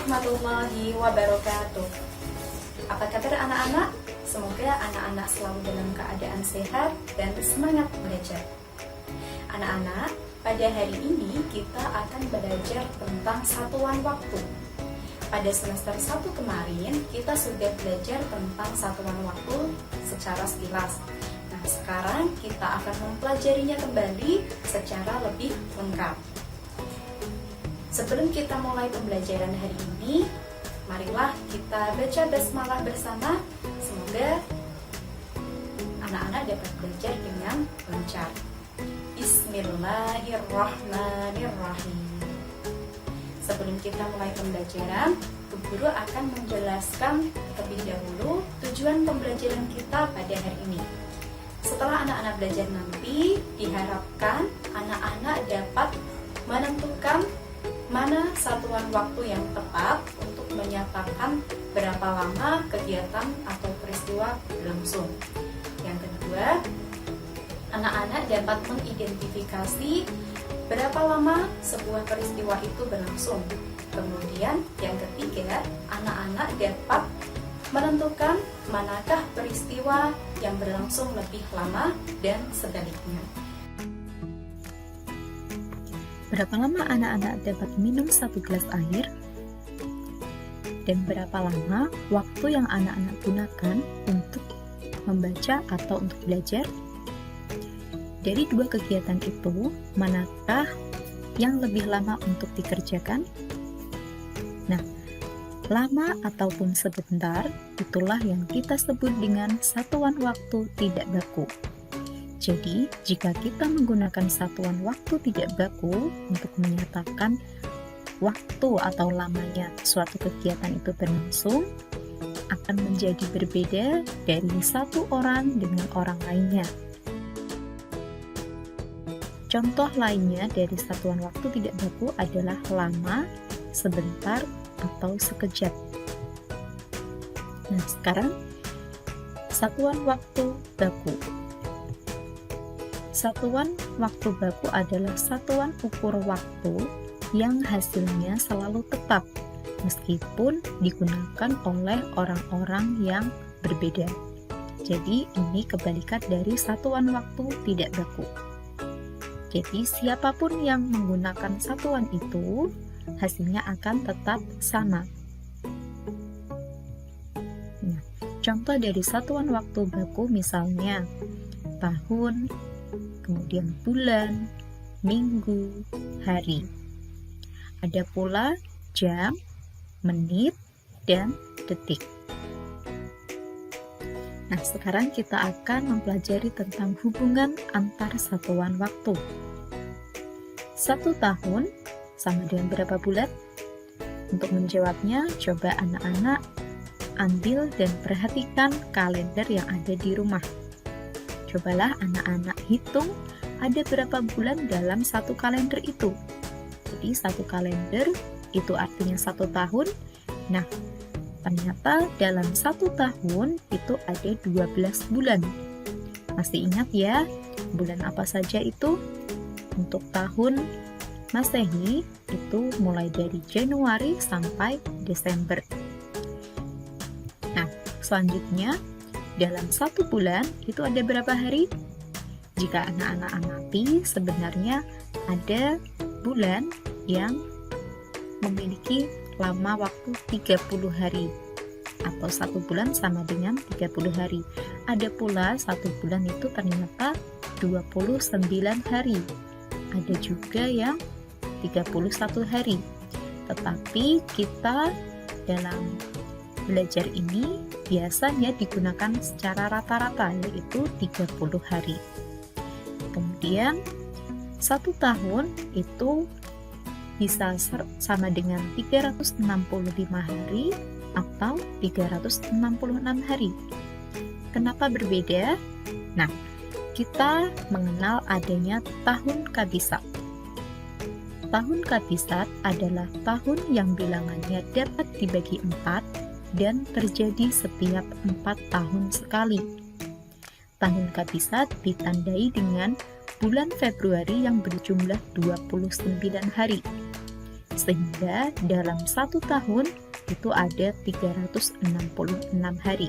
warahmatullahi wabarakatuh. Apa kabar anak-anak? Semoga anak-anak selalu dalam keadaan sehat dan semangat belajar. Anak-anak, pada hari ini kita akan belajar tentang satuan waktu. Pada semester 1 kemarin, kita sudah belajar tentang satuan waktu secara sekilas. Nah, sekarang kita akan mempelajarinya kembali secara lebih lengkap. Sebelum kita mulai pembelajaran hari ini, marilah kita baca basmalah bersama. Semoga anak-anak dapat belajar dengan lancar. Bismillahirrahmanirrahim. Sebelum kita mulai pembelajaran, Bu Guru akan menjelaskan terlebih dahulu tujuan pembelajaran kita pada hari ini. Setelah anak-anak belajar nanti, diharapkan anak-anak dapat menentukan mana satuan waktu yang tepat untuk menyatakan berapa lama kegiatan atau peristiwa berlangsung. Yang kedua, anak-anak dapat mengidentifikasi berapa lama sebuah peristiwa itu berlangsung. Kemudian yang ketiga, anak-anak dapat menentukan manakah peristiwa yang berlangsung lebih lama dan sebaliknya. Berapa lama anak-anak dapat minum 1 gelas air? Dan berapa lama waktu yang anak-anak gunakan untuk membaca atau untuk belajar? Dari dua kegiatan itu, manakah yang lebih lama untuk dikerjakan? Nah, lama ataupun sebentar, itulah yang kita sebut dengan satuan waktu tidak baku. Jadi, jika kita menggunakan satuan waktu tidak baku untuk menyatakan waktu atau lamanya suatu kegiatan itu berlangsung, akan menjadi berbeda dari satu orang dengan orang lainnya. Contoh lainnya dari satuan waktu tidak baku adalah lama, sebentar, atau sekejap. Nah, sekarang satuan waktu baku. Satuan waktu baku adalah satuan ukur waktu yang hasilnya selalu tetap, meskipun digunakan oleh orang-orang yang berbeda. Jadi, ini kebalikan dari satuan waktu tidak baku. Jadi, siapapun yang menggunakan satuan itu, hasilnya akan tetap sama. Nah, contoh dari satuan waktu baku misalnya tahun, kemudian bulan, minggu, hari. Ada pula jam, menit, dan detik. Nah, sekarang kita akan mempelajari tentang hubungan antar satuan waktu. 1 tahun sama dengan berapa bulan? Untuk menjawabnya, coba anak-anak ambil dan perhatikan kalender yang ada di rumah. Cobalah anak-anak hitung ada berapa bulan dalam satu kalender itu. Jadi satu kalender itu artinya 1 tahun. Nah, ternyata dalam 1 tahun itu ada 12 bulan. Masih ingat ya, bulan apa saja itu? Untuk tahun Masehi itu mulai dari Januari sampai Desember. Nah, selanjutnya dalam 1 bulan itu ada berapa hari? Jika anak-anak amati, sebenarnya ada bulan yang memiliki lama waktu 30 hari, atau 1 bulan sama dengan 30 hari. Ada pula 1 bulan itu ternyata 29 hari. Ada juga yang 31 hari. Tetapi kita dalam belajar ini biasanya digunakan secara rata-rata, yaitu 30 hari. Kemudian 1 tahun itu bisa sama dengan 365 hari atau 366 hari. Kenapa berbeda? Nah, kita mengenal adanya tahun kabisat. Tahun kabisat adalah tahun yang bilangannya dapat dibagi 4 dan terjadi setiap 4 tahun sekali. Tahun kabisat ditandai dengan bulan Februari yang berjumlah 29 hari. sehingga dalam 1 tahun itu ada 366 hari.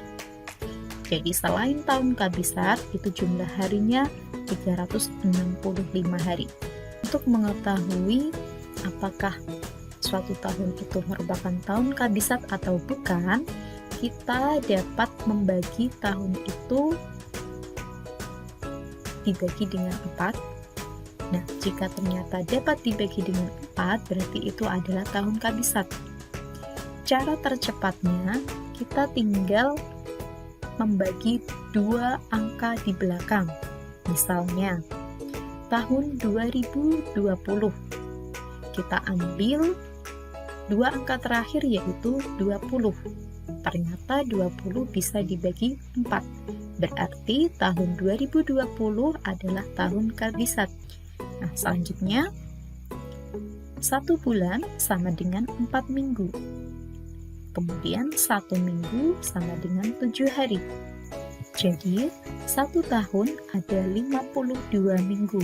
Jadi selain tahun kabisat, itu jumlah harinya 365 hari. Untuk mengetahui apakah suatu tahun itu merupakan tahun kabisat atau bukan, kita dapat membagi tahun itu dibagi dengan 4. Nah, jika ternyata dapat dibagi dengan 4, berarti itu adalah tahun kabisat. Cara tercepatnya, kita tinggal membagi 2 angka di belakang. Misalnya, tahun 2020. Kita ambil 2 angka terakhir yaitu 20. Ternyata 20 bisa dibagi 4. Berarti tahun 2020 adalah tahun kabisat. Nah, selanjutnya 1 bulan sama dengan 4 minggu. Kemudian 1 minggu sama dengan 7 hari. Jadi 1 tahun ada 52 minggu.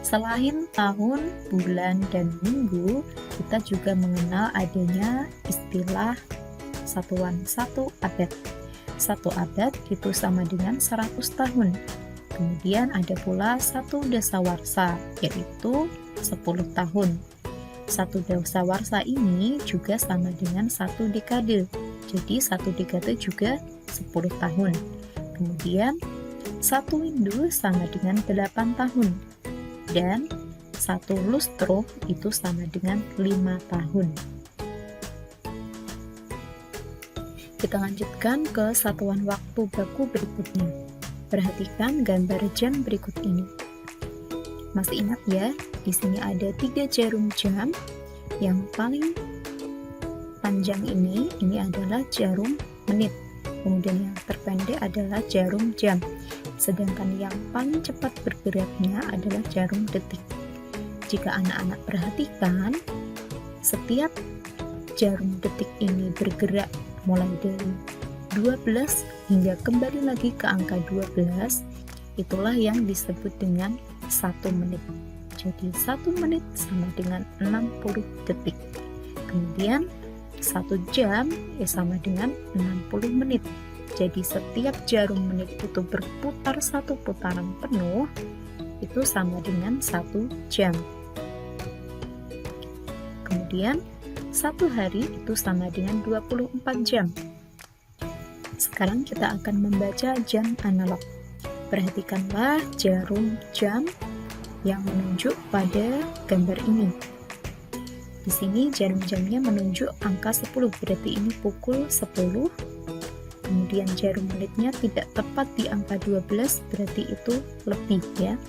Selain tahun, bulan, dan minggu, kita juga mengenal adanya istilah satuan 1 abad. 1 abad itu sama dengan 100 tahun. Kemudian ada pula 1 dasawarsa, yaitu 10 tahun. 1 dasawarsa ini juga sama dengan 1 dekade. Jadi 1 dekade juga 10 tahun. Kemudian 1 windu sama dengan 8 tahun. Dan 1 lustro itu sama dengan 5 tahun. Kita lanjutkan ke satuan waktu baku berikutnya. Perhatikan gambar jam berikut ini. Masih ingat ya, di sini ada 3 jarum jam. Yang paling panjang ini adalah jarum menit. Kemudian yang terpendek adalah jarum jam. Sedangkan yang paling cepat bergeraknya adalah jarum detik. Jika anak-anak perhatikan, setiap jarum detik ini bergerak mulai dari 12 hingga kembali lagi ke angka 12, itulah yang disebut dengan 1 menit. Jadi 1 menit sama dengan 60 detik. Kemudian 1 jam sama dengan 60 menit. Jadi setiap jarum menit itu berputar 1 putaran penuh, itu sama dengan 1 jam. Kemudian 1 hari itu sama dengan 24 jam. Sekarang kita akan membaca jam analog. Perhatikanlah jarum jam yang menunjuk pada gambar ini. Di sini jarum jamnya menunjuk angka 10, berarti ini pukul 10. Kemudian jarum menitnya tidak tepat di angka 12, berarti itu lebih ya.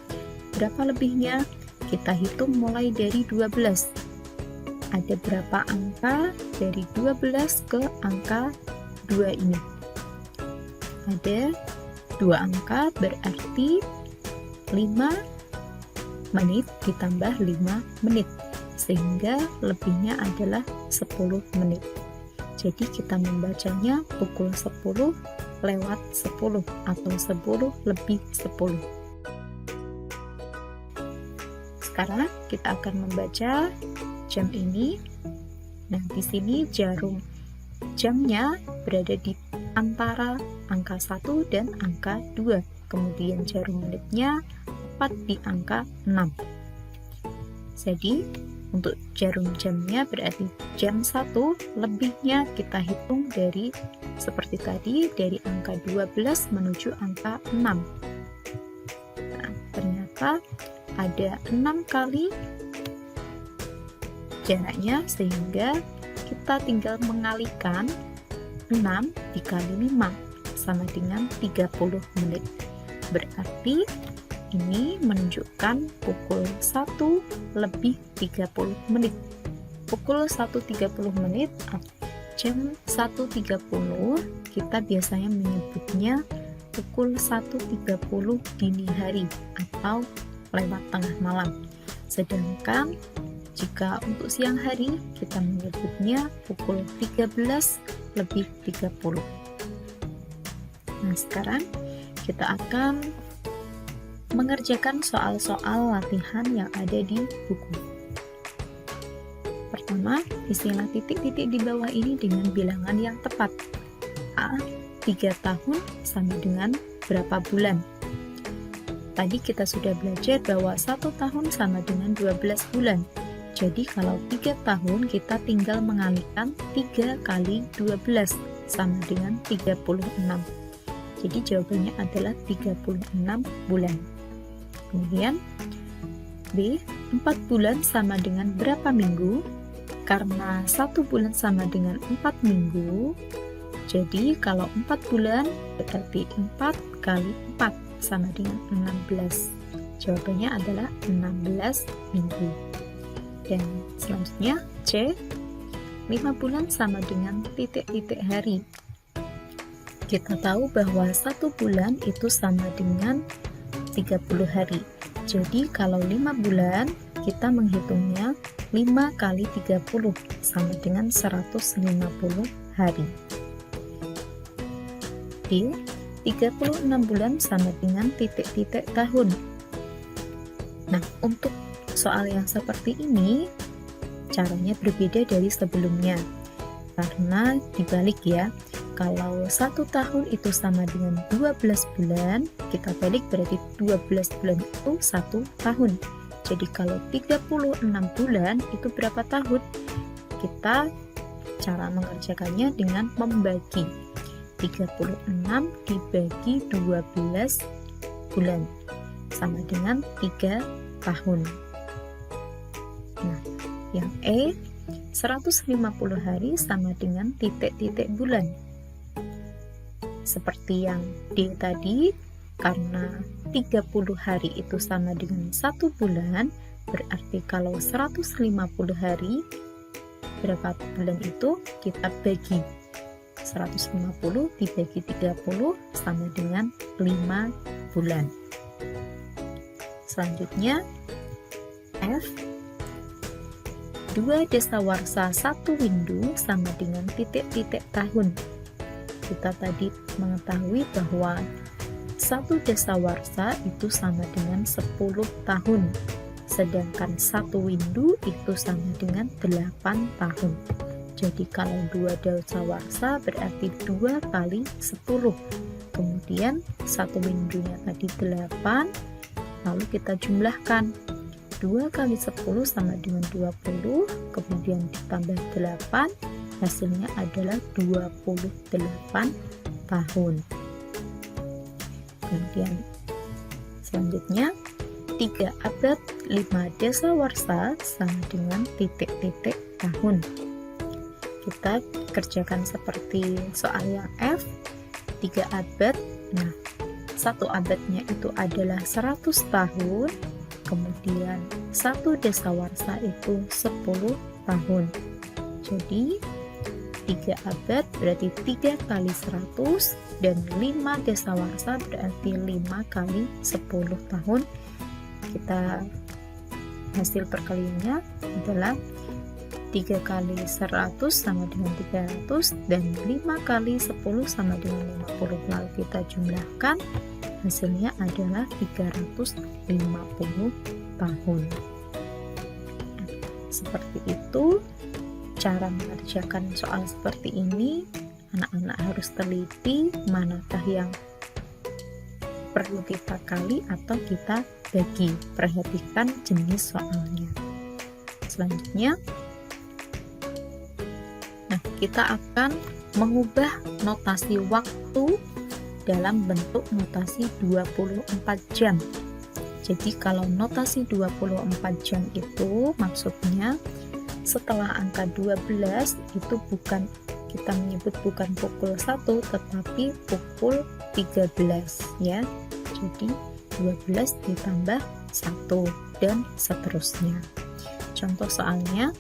Berapa lebihnya? Kita hitung mulai dari 12. Ada berapa angka dari 12 ke angka 2 ini? Ada 2 angka, berarti 5 menit ditambah 5 menit. Sehingga lebihnya adalah 10 menit. Jadi kita membacanya pukul 10 lewat 10 atau 10 lebih 10. Sekarang kita akan membaca jam ini. Nah, di sini jarum jamnya berada di antara angka 1 dan angka 2. Kemudian jarum menitnya tepat di angka 6. Jadi untuk jarum jamnya berarti jam 1, lebihnya kita hitung dari seperti tadi, dari angka 12 menuju angka 6. Nah, ternyata ada 6 kali jaraknya, sehingga kita tinggal mengalikan 6 dikali 5 sama dengan 30 menit. Berarti ini menunjukkan pukul 1 lebih 30 menit. Pukul 1.30 menit, jam 1.30, kita biasanya menyebutnya pukul 1.30 dini hari atau lewat tengah malam. Sedangkan jika untuk siang hari, kita menyebutnya pukul 13 lebih 30. Nah, sekarang kita akan mengerjakan soal-soal latihan yang ada di buku. Pertama, isilah titik-titik di bawah ini dengan bilangan yang tepat. A. 3 tahun sama dengan berapa bulan? Tadi kita sudah belajar bahwa 1 tahun sama dengan 12 bulan. Jadi kalau 3 tahun kita tinggal mengalihkan 3 kali 12 sama dengan 36. Jadi jawabannya adalah 36 bulan. Kemudian B. 4 bulan sama dengan berapa minggu? Karena 1 bulan sama dengan 4 minggu, jadi kalau 4 bulan berarti 4 kali 4 sama dengan 16. Jawabannya adalah 16 minggu. Dan selanjutnya C. 5 bulan sama dengan titik-titik hari. Kita tahu bahwa 1 bulan itu sama dengan 30 hari. Jadi kalau 5 bulan kita menghitungnya 5 kali 30 sama dengan 150 hari. D. 36 bulan sama dengan titik-titik tahun. Nah, untuk soal yang seperti ini caranya berbeda dari sebelumnya. Karena dibalik ya, kalau 1 tahun itu sama dengan 12 bulan, kita balik berarti 12 bulan itu 1 tahun. Jadi kalau 36 bulan itu berapa tahun? Kita cara mengerjakannya dengan membagi 36 dibagi 12 bulan sama dengan 3 tahun. Nah, yang E 150 hari sama dengan titik-titik bulan. Seperti yang D tadi, karena 30 hari itu sama dengan 1 bulan, berarti kalau 150 hari, berapa bulan itu? Kita bagi 150 dibagi 30 sama dengan 5 bulan. Selanjutnya F. 2 dasawarsa 1 windu sama dengan titik-titik tahun. Kita tadi mengetahui bahwa 1 dasawarsa itu sama dengan 10 tahun, sedangkan 1 windu itu sama dengan 8 tahun. Jadi kalau 2 dasawarsa berarti 2 kali 10. Kemudian 1 windunya tadi 8, lalu kita jumlahkan. 2 kali 10 sama dengan 20, kemudian ditambah 8, hasilnya adalah 28 tahun. Kemudian selanjutnya 3 abad 5 dasawarsa sama dengan titik-titik tahun. Kita kerjakan seperti soal yang F. 3 abad, nah 1 abadnya itu adalah 100 tahun, kemudian 1 dasawarsa itu 10 tahun. Jadi 3 abad berarti 3 kali 100, dan 5 dasawarsa berarti 5 kali 10 tahun. Kita hasil perkaliannya adalah 3 kali 100 sama dengan 300, dan 5 kali 10 sama dengan 50. Lalu kita jumlahkan, hasilnya adalah 350 tahun. Seperti itu cara mengerjakan soal seperti ini. Anak-anak harus teliti manakah yang perlu kita kali atau kita bagi. Perhatikan jenis soalnya. Selanjutnya, nah, kita akan mengubah notasi waktu dalam bentuk notasi 24 jam. Jadi kalau notasi 24 jam itu maksudnya setelah angka 12 itu bukan, kita menyebut bukan pukul 1 tetapi pukul 13 ya. Jadi 12 ditambah 1 dan seterusnya. Contoh soalnya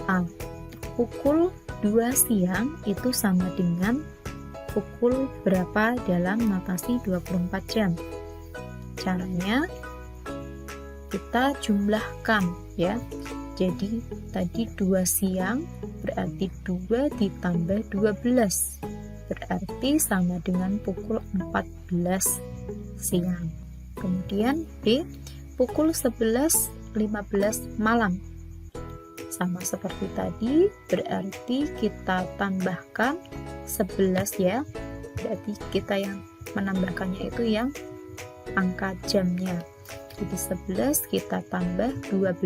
A. Pukul 2 siang itu sama dengan pukul berapa dalam notasi 24 jam. Caranya kita jumlahkan ya. Jadi tadi 2 siang berarti 2 ditambah 12 berarti sama dengan pukul 14 siang. Kemudian B, pukul 11.15 malam. Sama seperti tadi, berarti kita tambahkan 11 ya. Berarti kita yang menambahkannya itu yang angka jamnya. Jadi 11 kita tambah 12.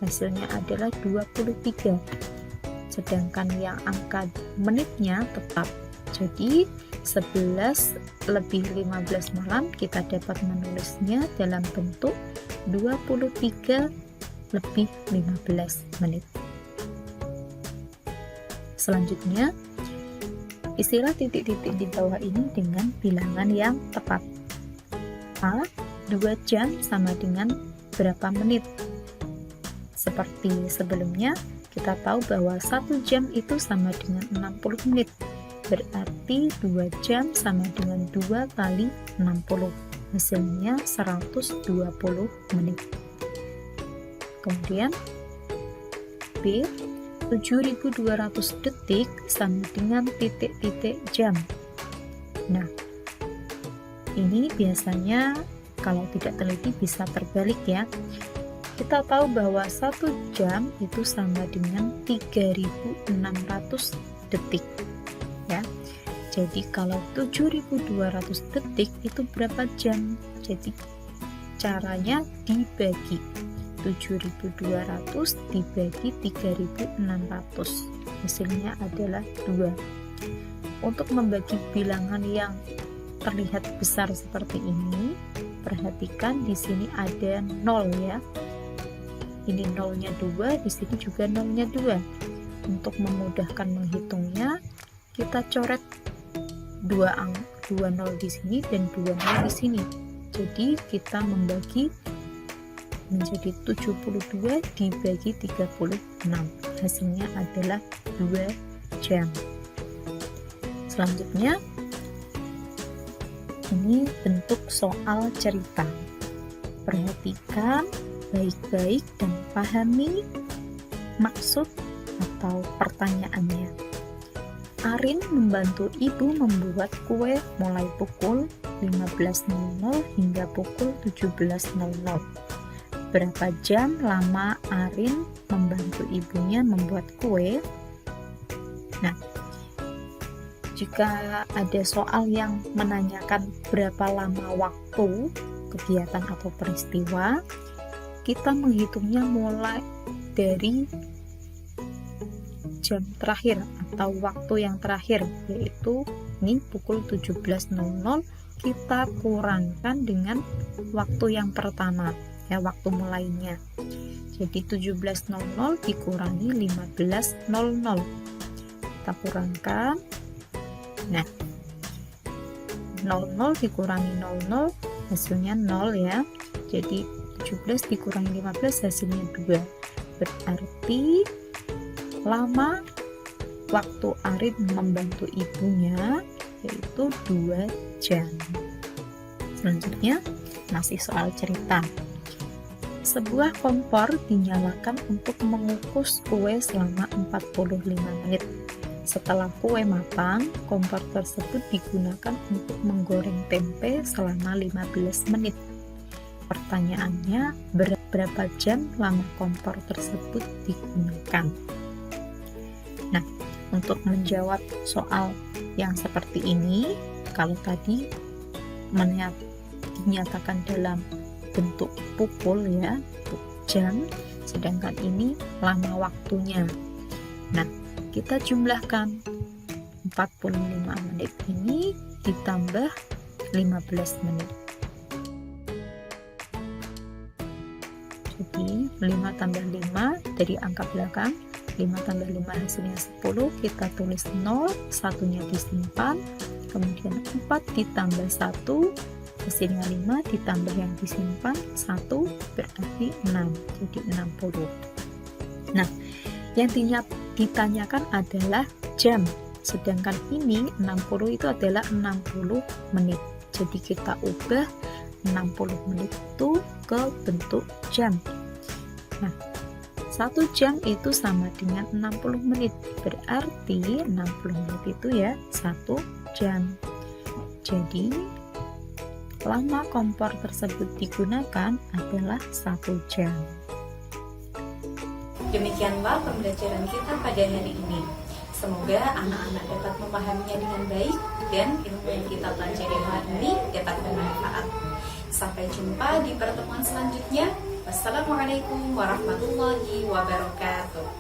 Hasilnya adalah 23. Sedangkan yang angka menitnya tetap. Jadi 11 lebih 15 malam kita dapat menulisnya dalam bentuk 23 lebih 15 menit. Selanjutnya, isilah titik-titik di bawah ini dengan bilangan yang tepat. A, 2 jam sama dengan berapa menit? Seperti sebelumnya, kita tahu bahwa 1 jam itu sama dengan 60 menit. Berarti 2 jam sama dengan 2 kali 60. Hasilnya 120 menit. Kemudian B, 7.200 detik sama dengan titik-titik jam. Nah, ini biasanya kalau tidak teliti bisa terbalik ya. Kita tahu bahwa 1 jam itu sama dengan 3.600 detik ya. Jadi kalau 7.200 detik itu berapa jam? Jadi caranya dibagi 7.200 dibagi 3.600, hasilnya adalah 2. Untuk membagi bilangan yang terlihat besar seperti ini, perhatikan di sini ada 0 ya. Ini nolnya 2, di sini juga nolnya 2. Untuk memudahkan menghitungnya, kita coret 2 nol di sini dan 2 nol di sini. Jadi kita membagi menjadi 72 dibagi 36. Hasilnya adalah 2 jam. Selanjutnya, ini bentuk soal cerita. Perhatikan baik-baik dan pahami maksud atau pertanyaannya. Arin membantu ibu membuat kue mulai pukul 15.00 hingga pukul 17.00. Berapa jam lama Arin membantu ibunya membuat kue? Nah, jika ada soal yang menanyakan berapa lama waktu kegiatan atau peristiwa, kita menghitungnya mulai dari jam terakhir atau waktu yang terakhir, yaitu ini pukul 17.00 kita kurangkan dengan waktu yang pertama ya, waktu mulainya. Jadi 17.00 dikurangi 15.00, kita kurangkan. Nah, 00 dikurangi 00 hasilnya 0 ya. Jadi 17 dikurangi 15 hasilnya 2. Berarti lama waktu Arin membantu ibunya yaitu 2 jam. Selanjutnya masih soal cerita. Sebuah kompor dinyalakan untuk mengukus kue selama 45 menit. Setelah kue matang, kompor tersebut digunakan untuk menggoreng tempe selama 15 menit. Pertanyaannya, berapa jam lama kompor tersebut digunakan? Nah, untuk menjawab soal yang seperti ini, kalau tadi dinyatakan dalam bentuk pukul ya, jam, sedangkan ini lama waktunya. Nah, kita jumlahkan 45 menit ini ditambah 15 menit. Jadi 5 tambah 5 dari angka belakang, 5 tambah 5 hasilnya 10, kita tulis 0, satunya disimpan, kemudian 4 ditambah 1 hasilnya 5 ditambah yang disimpan 1 berarti 6, jadi 60. Nah, yang ditanyakan adalah jam, sedangkan ini 60 itu adalah 60 menit. Jadi kita ubah 60 menit itu ke bentuk jam. Nah, 1 jam itu sama dengan 60 menit, berarti 60 menit itu ya 1 jam. Jadi lama kompor tersebut digunakan adalah 1 jam. Demikianlah pembelajaran kita pada hari ini. Semoga anak-anak dapat memahaminya dengan baik dan ilmu yang kita pelajari hari ini dapat bermanfaat. Sampai jumpa di pertemuan selanjutnya. Wassalamualaikum warahmatullahi wabarakatuh.